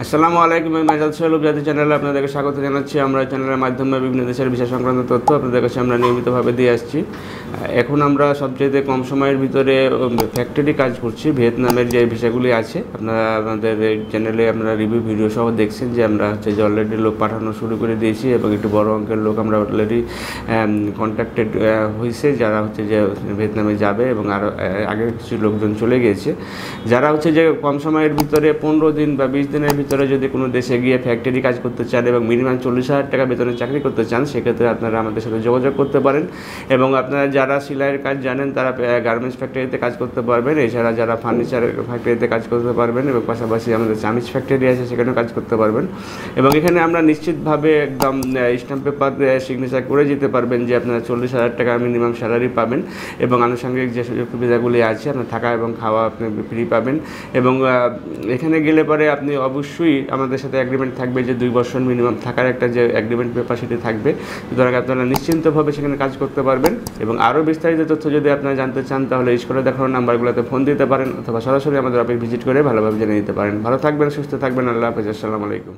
আসসালামু আলাইকুম। আমি মেজাজ সোহেল জাতীয় চ্যানেলে আপনাদেরকে স্বাগত জানাচ্ছি। আমরা চ্যানেলের মাধ্যমে বিভিন্ন দেশের ভিসা সংক্রান্ত তথ্য আপনাদের কাছে আমরা নিয়মিতভাবে দিয়ে আসছি। এখন আমরা সবচেয়ে কম সময়ের ভিতরে ফ্যাক্টরি কাজ করছি। ভিয়েতনামের যে ভিসাগুলি আছে আপনারা আমাদের চ্যানেলে আপনারা রিভিউ ভিডিও সহ দেখছেন যে আমরা যে অলরেডি লোক পাঠানো শুরু করে দিয়েছি এবং একটু বড় অঙ্কের লোক আমরা অলরেডি কন্ট্যাক্টেড হয়েছে যারা যে ভিয়েতনামে যাবে এবং আরও আগে কিছু লোকজন চলে গিয়েছে। যারা যে কম সময়ের ভিতরে 15 দিন বা 20 দিনের ভিতরে যদি কোনো দেশে গিয়ে ফ্যাক্টরি কাজ করতে চান এবং মিনিমাম 40,000 টাকা বেতনে চাকরি করতে চান, সেক্ষেত্রে আপনারা আমাদের সাথে যোগাযোগ করতে পারেন। এবং আপনারা যারা সেলাইয়ের কাজ জানেন তারা গার্মেন্টস ফ্যাক্টরিতে কাজ করতে পারবেন। এছাড়া যারা ফার্নিচারের ফ্যাক্টরিতে কাজ করতে পারবেন এবং পাশাপাশি আমাদের চামিজ ফ্যাক্টরি আছে সেখানেও কাজ করতে পারবেন। এবং এখানে আমরা নিশ্চিতভাবে একদম স্ট্যাম্প পেপার সিগনেচার করে যেতে পারবেন যে আপনারা 40,000 টাকা মিনিমাম স্যালারি পাবেন এবং আনুষঙ্গিক যে সুযোগ সুবিধাগুলি আছে আপনার থাকা এবং খাওয়া আপনি ফ্রি পাবেন। এবং এখানে গেলে পরে আপনি অবশ্যই আমাদের সাথে এগ্রিমেন্ট থাকবে যে 2 বছর মিনিমাম থাকার একটা যে এগ্রিমেন্ট পেপার সেটি থাকবে। সুতরাং আপনারা নিশ্চিন্তভাবে সেখানে কাজ করতে পারবেন। এবং আরও বিস্তারিত তথ্য যদি আপনারা জানতে চান তাহলে স্ক্রিনে দেখানো নাম্বারগুলোতে ফোন দিতে পারেন অথবা সরাসরি আমাদের অফিস ভিজিট করে ভালোভাবে জেনে নিতে পারেন। ভালো থাকবেন, সুস্থ থাকবেন। আল্লাহ হাফেজ। আসসালামু আলাইকুম।